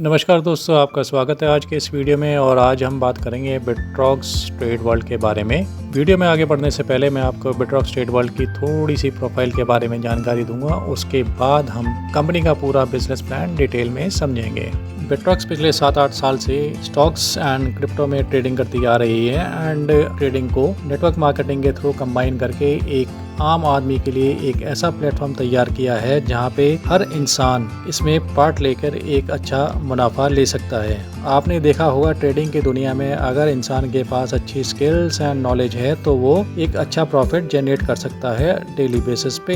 नमस्कार दोस्तों, आपका स्वागत है आज के इस वीडियो में। और आज हम बात करेंगे बिटरॉक्स ट्रेड वर्ल्ड के बारे में। वीडियो में आगे बढ़ने से पहले मैं आपको बिटरॉक्स ट्रेड वर्ल्ड की थोड़ी सी प्रोफाइल के बारे में जानकारी दूंगा। उसके बाद हम कंपनी का पूरा बिजनेस प्लान डिटेल में समझेंगे। बिटरॉक्स पिछले 7-8 साल से स्टॉक्स एंड क्रिप्टो में ट्रेडिंग करती आ रही है एंड ट्रेडिंग को नेटवर्क मार्केटिंग के थ्रू कंबाइन करके एक आम आदमी के लिए एक ऐसा प्लेटफॉर्म तैयार किया है जहां पे हर इंसान इसमें पार्ट लेकर एक अच्छा मुनाफा ले सकता है। आपने देखा होगा ट्रेडिंग की दुनिया में अगर इंसान के पास अच्छी स्किल्स एंड नॉलेज है तो वो एक अच्छा प्रॉफिट जनरेट कर सकता है डेली बेसिस पे।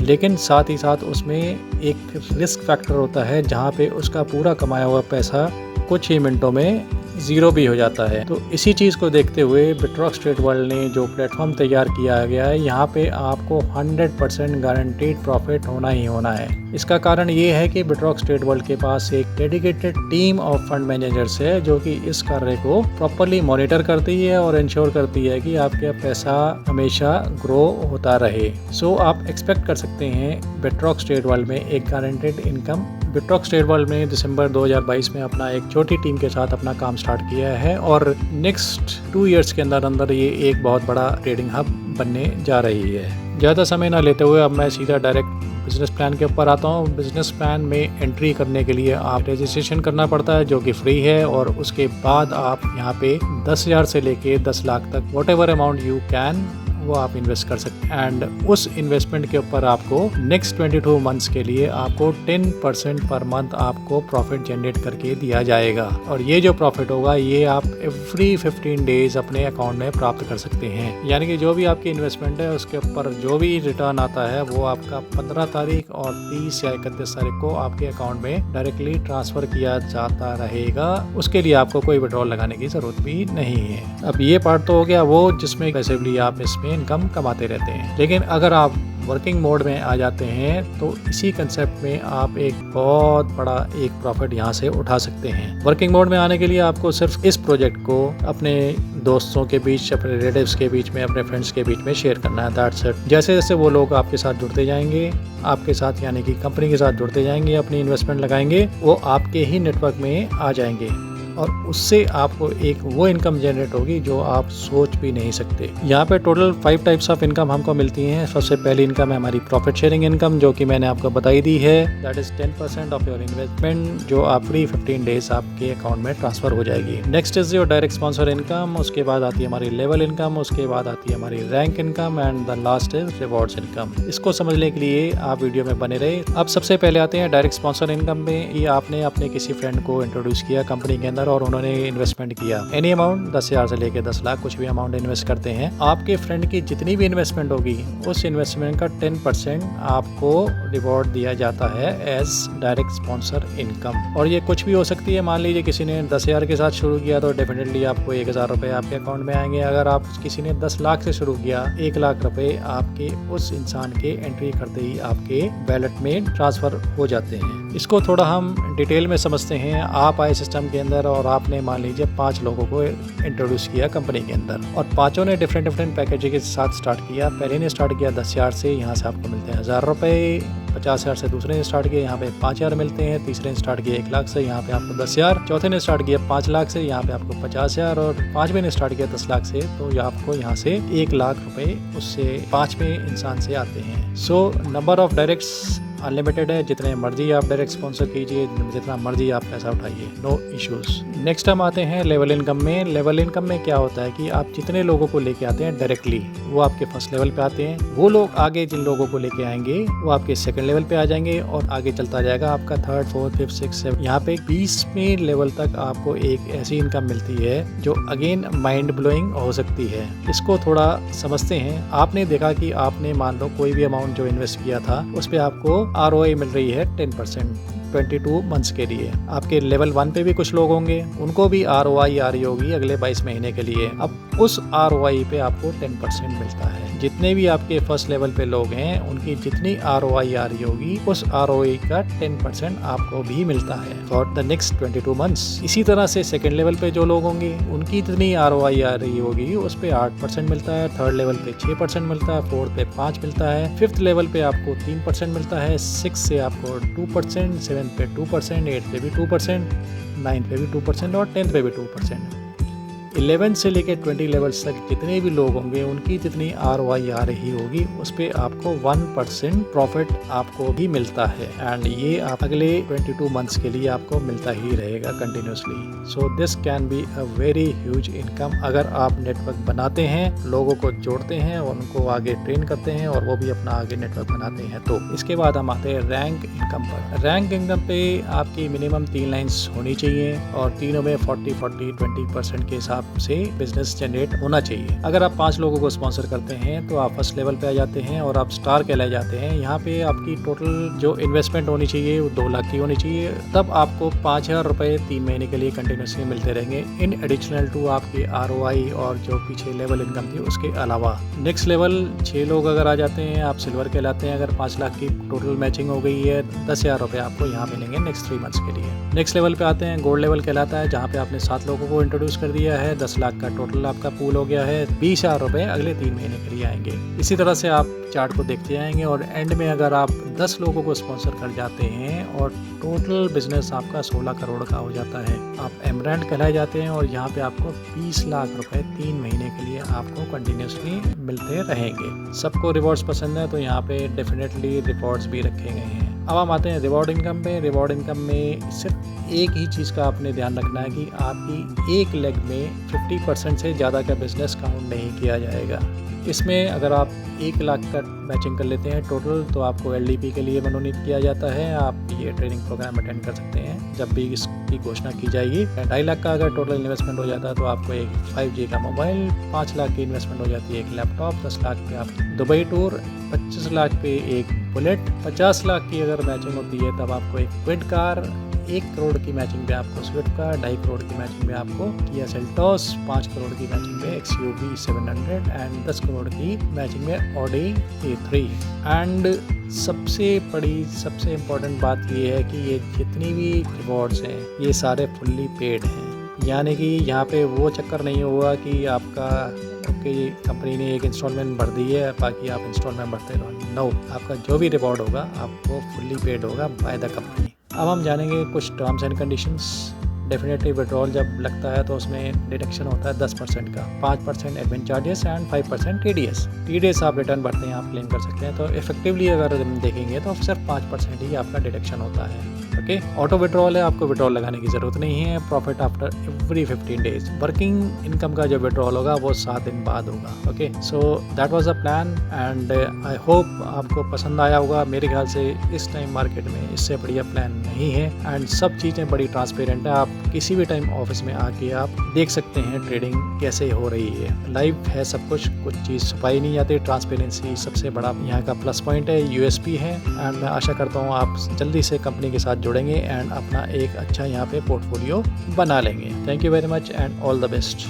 लेकिन साथ ही साथ उसमें एक रिस्क फैक्टर होता है जहां पे उसका पूरा कमाया हुआ पैसा कुछ ही मिनटों में ज़ीरो भी हो जाता है। तो इसी चीज़ को देखते हुए बिटरॉक्स ट्रेड वर्ल्ड ने जो प्लेटफॉर्म तैयार किया गया है, यहाँ पे आपको 100% गारंटीड प्रॉफिट होना ही होना है। इसका कारण ये है कि बिटरॉक्स ट्रेड वर्ल्ड के पास एक dedicated team of fund managers है जो कि इस कार्य को प्रॉपरली मॉनिटर करती है और इंश्योर करती है कि आपका पैसा हमेशा ग्रो होता रहे। सो आप एक्सपेक्ट कर सकते हैं बिटरॉक्स ट्रेड वर्ल्ड में एक गारंटीड इनकम। बिटरॉक्स ट्रेड वर्ल्ड में दिसंबर 2022 में अपना एक छोटी टीम के साथ अपना काम स्टार्ट किया है और नेक्स्ट 2 इयर्स के अंदर ये एक बहुत बड़ा ट्रेडिंग हब बनने जा रही है। ज़्यादा समय ना लेते हुए अब मैं सीधा डायरेक्ट बिजनेस प्लान के ऊपर आता हूँ। बिजनेस प्लान में एंट्री करने के लिए आप रजिस्ट्रेशन करना पड़ता है जो कि फ्री है, और उसके बाद आप यहाँ पे 10,000 से लेके 10 लाख तक what ever amount you can वो आप इन्वेस्ट कर सकते हैं। एंड उस इन्वेस्टमेंट के ऊपर आपको नेक्स्ट 22 मंथ्स के लिए आपको 10% पर मंथ आपको प्रॉफिट जनरेट करके दिया जाएगा। और ये जो प्रॉफिट होगा ये आप एवरी 15 डेज अपने अकाउंट में प्राप्त कर सकते हैं। यानी कि जो भी आपकी इन्वेस्टमेंट है उसके ऊपर जो भी रिटर्न आता है वो आपका 15 तारीख और 30 या 31 तारीख को आपके अकाउंट में डायरेक्टली ट्रांसफर किया जाता रहेगा। उसके लिए आपको कोई विड्रॉल लगाने की जरूरत भी नहीं है। अब ये पार्ट तो हो गया वो जिसमें पैसिवली आप इसमें इनकम कमाते रहते हैं। लेकिन अगर आप वर्किंग मोड में आ जाते हैं तो इसी कंसेप्ट में आप एक बहुत बड़ा एक प्रॉफिट यहाँ से उठा सकते हैं। वर्किंग मोड में आने के लिए आपको सिर्फ इस प्रोजेक्ट को अपने दोस्तों के बीच, अपने रिलेटिव्स के बीच में, अपने फ्रेंड्स के बीच में शेयर करना है। That's it. जैसे जैसे वो लोग आपके साथ जुड़ते जाएंगे, आपके साथ यानी कि कंपनी के साथ जुड़ते जाएंगे, अपनी इन्वेस्टमेंट लगाएंगे, वो आपके ही नेटवर्क में आ जाएंगे और उससे आपको एक वो इनकम जनरेट होगी जो आप सोच भी नहीं सकते। यहाँ पे टोटल 5 टाइप्स ऑफ इनकम हमको मिलती हैं। सबसे पहली इनकम है हमारी प्रॉफिट शेयरिंग इनकम जो कि मैंने आपको बताई दी है। That is 10% of your investment जो आप फ्री 15 डेज आपके अकाउंट में ट्रांसफर हो जाएगी। Next is your direct sponsor income. उसके बाद आती है हमारी लेवल इनकम, उसके बाद आती है हमारी rank income and the last is rewards income. इसको समझने के लिए आप वीडियो में बने रहे। अब सबसे पहले आते हैं डायरेक्ट स्पॉन्सर इनकम में। ये आपने अपने किसी फ्रेंड को इंट्रोड्यूस किया कंपनी के अंदर और उन्होंने इन्वेस्टमेंट किया। एनी अमाउंट 10,000 से लेके 10 लाख कुछ भी अमाउंट इन्वेस्ट करते हैं। आपके फ्रेंड की जितनी भी इन्वेस्टमेंट होगी उस इन्वेस्टमेंट का 10% आपको रिवॉर्ड दिया जाता है एज डायरेक्ट स्पॉन्सर इनकम। और ये कुछ भी हो सकती है। मान लीजिए किसी ने 10,000 के साथ शुरू किया तो डेफिनेटली आपको 1,000 रुपये आपके अकाउंट में आएंगे। अगर आप किसी ने 10 लाख से शुरू किया, 1 लाख रुपए आपके उस इंसान के एंट्री करते ही आपके वैलेट में ट्रांसफर हो जाते हैं। इसको थोड़ा हम डिटेल में समझते हैं। आप आए सिस्टम के अंदर और आपने मान लीजिए 5 लोगों को इंट्रोड्यूस किया कंपनी के अंदर और पांचों ने डिफरेंट पैकेज के साथ स्टार्ट किया। पहले ने स्टार्ट किया 10,000 से, यहाँ से आपको मिलते हैं 1,000 रुपये। 50,000 से दूसरे ने स्टार्ट किया, यहाँ पे 5,000 मिलते हैं। तीसरे ने स्टार्ट किया 1 लाख से, यहाँ पे आपको 10,000। चौथे ने स्टार्ट किया 5 लाख से, यहाँ पे आपको 50,000। और 5वें ने स्टार्ट किया 10 लाख से, तो आपको यहाँ से 1 लाख रुपए उससे 5वें इंसान से आते हैं। So number of directs unlimited है। जितने मर्जी आप डायरेक्ट स्पॉन्सर कीजिए, जितना मर्जी आप पैसा उठाइए, नो इश्यूज। नेक्स्ट हम आते हैं लेवल इनकम में। लेवल इनकम में क्या होता है कि आप जितने लोगों को लेके आते हैं डायरेक्टली वो आपके फर्स्ट लेवल पे आते हैं। वो लोग आगे जिन लोगों को लेके आएंगे वो आपके सेकंड लेवल पे आ जाएंगे और आगे चलता जाएगा आपका 3rd, 4th, 5th, 6th, 7th। यहाँ पे 20वें लेवल तक आपको एक ऐसी इनकम मिलती है जो अगेन माइंड ब्लोइंग हो सकती है। इसको थोड़ा समझते हैं। आपने देखा कि आपने मान लो कोई भी अमाउंट जो इन्वेस्ट किया था उस पर आपको ROI मिल रही है 10% 22 मंथ्स के लिए। आपके लेवल 1 पे भी कुछ लोग होंगे, उनको भी ROI आ रही होगी अगले 22 महीने के लिए। अब उस ROI पे आपको 10% मिलता है। जितने भी आपके फर्स्ट लेवल पे लोग हैं उनकी जितनी ROI आ रही होगी उस ROI का 10% आपको भी मिलता है फॉर द नेक्स्ट 22 मंथ्स। इसी तरह से सेकंड लेवल पे जो लोग होंगे उनकी जितनी ROI आ रही होगी उस पे 8% मिलता है। 3rd लेवल पे 6% मिलता है। 4th पे 5 मिलता है। 5th लेवल पे आपको 3% मिलता है। 6 से आपको 2%, 11th पे 2%, 8th पे भी 2%, 9th पे भी 2% और 10th पे भी 2%। 11 से लेकर 20 लेवल्स तक जितने भी लोग होंगे उनकी जितनी ROI आ रही होगी उस पे आपको 1% प्रॉफिट आपको भी मिलता है एंड ये आप अगले 22 मंथ्स के लिए आपको मिलता ही रहेगा continuously. So this can be a very huge income अगर आप नेटवर्क बनाते हैं, लोगों को जोड़ते हैं, उनको आगे ट्रेन करते हैं और वो भी अपना आगे नेटवर्क बनाते हैं। तो इसके बाद हम आते हैं रैंक इनकम पर। रैंक इनकम पे आपकी मिनिमम 3 लाइन्स होनी चाहिए और तीनों में 40-40-20% के हिसाब से बिजनेस जनरेट होना चाहिए। अगर आप 5 लोगों को स्पॉन्सर करते हैं तो आप फर्स्ट लेवल पे आ जाते हैं और आप स्टार कहलाए जाते हैं। यहाँ पे आपकी टोटल जो इन्वेस्टमेंट होनी चाहिए वो 2 लाख की होनी चाहिए। तब आपको 5,000 रुपये 3 महीने के लिए कंटिन्यूसली मिलते रहेंगे इन एडिशनल टू आपकी ROI और जो पीछे लेवल इनकम थी उसके अलावा। नेक्स्ट लेवल 6 लोग अगर आ जाते हैं आप सिल्वर कहलाते हैं। अगर 5 लाख की टोटल मैचिंग हो गई है 10,000 रुपये आपको यहाँ मिलेंगे नेक्स्ट 3 मंथ्स के लिए। नेक्स्ट लेवल पे आते हैं, गोल्ड लेवल कहलाता है, जहाँ पे आपने 7 लोगों को इंट्रोड्यूस कर दिया है। 10 लाख का टोटल आपका पूल हो गया है। 20,000 रुपये अगले 3 महीने के लिए आएंगे। इसी तरह से आप चार्ट को देखते आएंगे और एंड में अगर आप 10 लोगों को स्पॉन्सर कर जाते हैं और टोटल बिजनेस आपका 16 करोड़ का हो जाता है, आप एमरेंट कहलाए जाते हैं और यहाँ पे आपको 20 लाख रुपए 3 महीने के लिए आपको कंटिन्यूसली मिलते रहेंगे। सबको रिवॉर्ड्स पसंद है तो यहाँ पे डेफिनेटली रिवॉर्ड्स भी रखे गए हैं। अब हम आते हैं रिवॉर्ड इनकम पे। रिवॉर्ड इनकम में सिर्फ एक ही चीज़ का आपने ध्यान रखना है कि आपकी एक लेग में 50% से ज़्यादा का बिजनेस काउंट नहीं किया जाएगा। इसमें अगर आप 1 लाख का मैचिंग कर लेते हैं टोटल तो आपको LDP के लिए मनोनीत किया जाता है। आप ये ट्रेनिंग प्रोग्राम अटेंड कर सकते हैं जब भी इसकी घोषणा की जाएगी। 2.5 लाख का अगर टोटल इन्वेस्टमेंट हो जाता है तो आपको एक 5G का मोबाइल, 5 लाख की इन्वेस्टमेंट हो जाती है एक लैपटॉप, 10 लाख पे आप दुबई टूर, 25 लाख पे एक बुलेट, 50 लाख की अगर मैचिंग होती है तब आपको एक क्विड कार, 1 करोड़ की मैचिंग पे आपको स्विफ्ट कार, 2.5 करोड़ की मैचिंग पे आपको किया सेल्टॉस, 5 करोड़ की मैचिंग पे XUV 700 एंड 10 करोड़ की मैचिंग में Audi A3। एंड सबसे बड़ी सबसे इम्पोर्टेंट बात ये है कि ये जितनी भी रिवॉर्ड्स हैं ये सारे फुल्ली पेड हैं, यानी कि यहाँ पे वो चक्कर नहीं हुआ कि आपका कंपनी ने एक इंस्टॉलमेंट भर दी है बाकी आप इंस्टॉलमेंट भरते रहो। नो, आपका जो भी रिवॉर्ड होगा आपको फुल्ली पेड होगा बाय द कंपनी। अब हम जानेंगे कुछ terms and conditions. Definitely withdrawal जब लगता है तो उसमें डिडक्शन होता है 10% का, 5% एडमिन चार्जेस एंड 5% TDS आप रिटर्न भरते हैं, आप क्लेम कर सकते हैं। तो इफेक्टिवली अगर देखेंगे तो सिर्फ 5% ही आपका डिडक्शन होता है। ओके, ऑटो विड्रॉल है, आपको विड्रॉल लगाने की ज़रूरत नहीं है। Profit after every 15 days. Working income का जो विड्रॉल होगा वो 7 दिन बाद होगा। Okay, so that was a plan and I hope आपको पसंद आया होगा। मेरे ख्याल से इस टाइम मार्केट में इससे बढ़िया प्लान नहीं है एंड सब चीज़ें बड़ी ट्रांसपेरेंट है। आप किसी भी टाइम ऑफिस में आके आप देख सकते हैं ट्रेडिंग कैसे हो रही है। लाइव है सब कुछ चीज़ छुपाई नहीं जाती। ट्रांसपेरेंसी सबसे बड़ा यहाँ का प्लस पॉइंट है, USP है एंड मैं आशा करता हूँ आप जल्दी से कंपनी के साथ जुड़ेंगे एंड अपना एक अच्छा यहाँ पे पोर्टफोलियो बना लेंगे। Thank you very much and all the best.